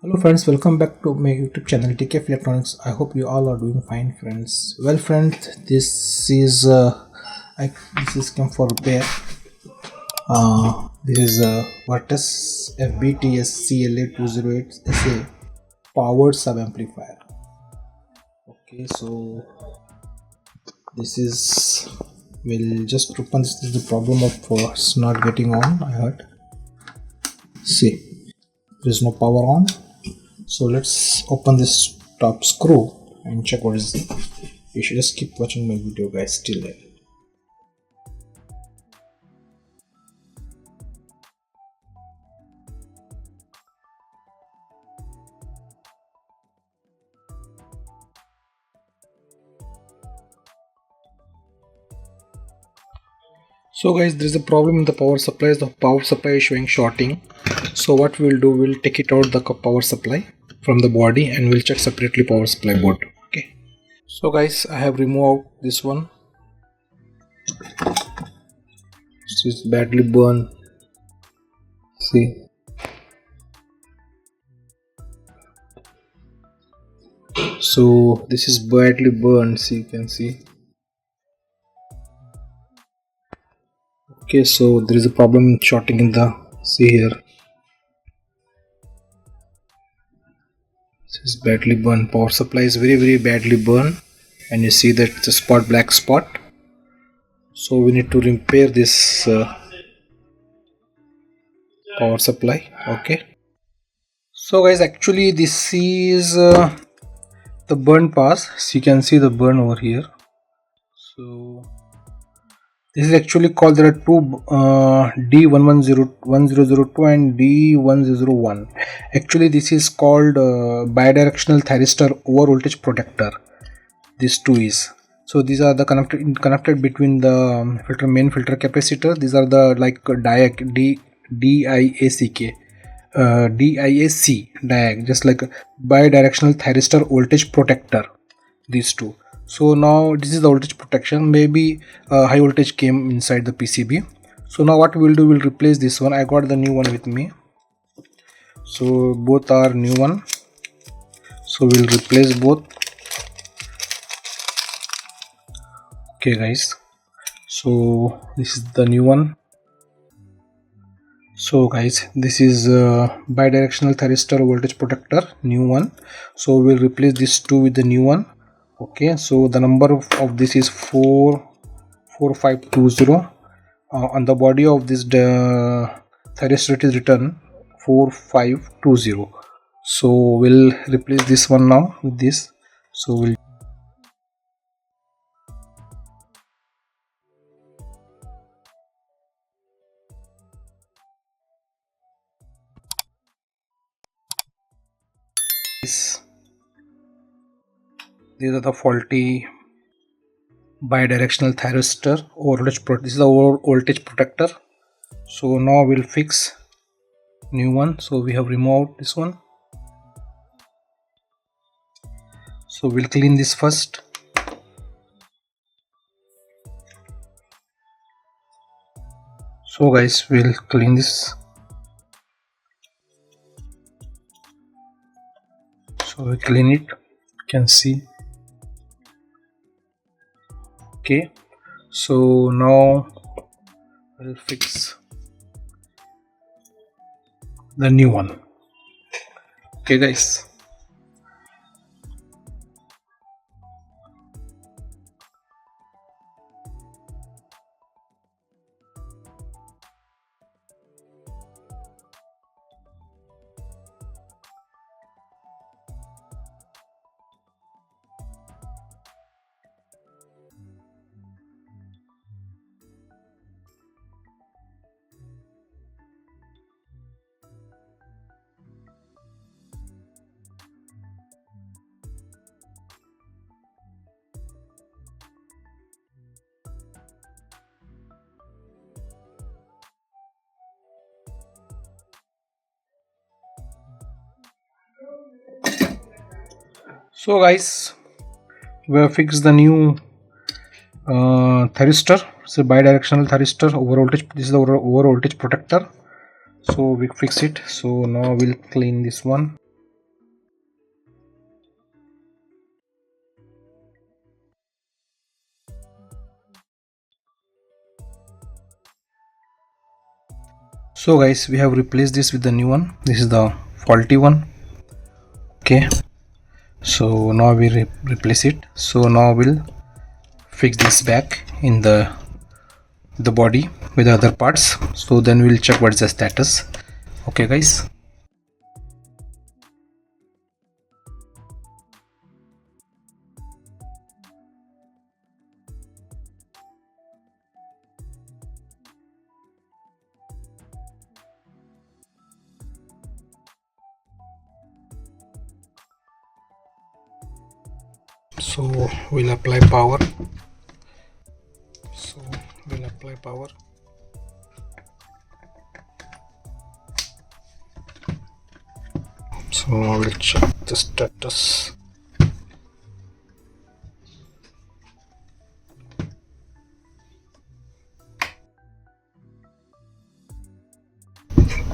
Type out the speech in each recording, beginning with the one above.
Hello friends, welcome back to my YouTube channel TKF Electronics. I hope you all are doing fine, friends. Well, friends, this is came for repair. This is VERTUS FBT CLA 208SA powered sub amplifier. Okay, so this is we'll just open this. This is the problem of it's not getting on. I heard. See, there is no power on. So let's open this top screw and check what is it. You should just keep watching my video, guys, till then. So guys, there is a problem in the power supply. The power supply is showing shorting. So what we'll do, we'll take it out the power supply from the body and we'll check separately power supply board. Okay. So guys, I have removed this one. This is badly burned. See. So this is badly burned. See, you can see. Okay, so there is a problem shorting in the, see here. This is badly burned. Power supply is very badly burned, and you see that it's a spot, black spot. So we need to repair this power supply. Okay. So guys, actually this is the burn pass. So you can see the burn over here. So this is actually called, there are two D1002 and D1001. Actually this is called bidirectional thyristor over voltage protector. These two is. So these are the connected between the main filter capacitor. These are the like DIAC, just like bidirectional thyristor voltage protector. These two. So now this is the voltage protection. Maybe high voltage came inside the PCB. So now what we'll do, we'll replace this one. I got the new one with me. So both are new one. So we'll replace both. Okay guys, so this is the new one. So guys, this is bidirectional thyristor voltage protector, new one. So we'll replace this two with the new one. Okay, so the number of this is 44520. On the body of this thyristor it is written 4520. So we'll replace this one now with this. So we'll these are the faulty bidirectional thyristor over voltage this is the over voltage protector. So now we'll fix new one. So we have removed this one. So we'll clean this first. So guys, we'll clean this. So we clean it, you can see. Okay, so now we'll fix the new one. Okay guys, so guys, we have fixed the new thyristor. It's a bidirectional thyristor over voltage. This is the over voltage protector. So we fix it. So now we'll clean this one. So guys, we have replaced this with the new one. This is the faulty one. Okay, so now we replace it. So now we'll fix this back in the body with the other parts. So then we'll check what's the status. Okay guys. So we'll apply power. So we'll apply power. So now we'll check the status.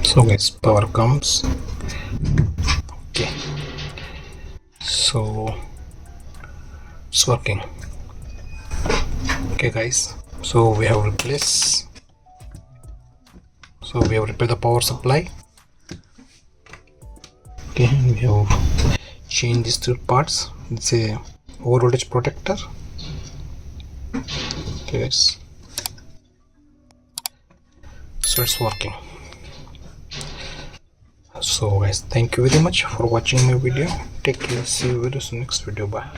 So guys, power comes. Okay, so it's working. Okay guys, so we have replaced, so we have repaired the power supply. Okay, we have changed these two parts. It's a over voltage protector. Okay guys, so it's working. So guys, thank you very much for watching my video. Take care, see you very soon next video. Bye.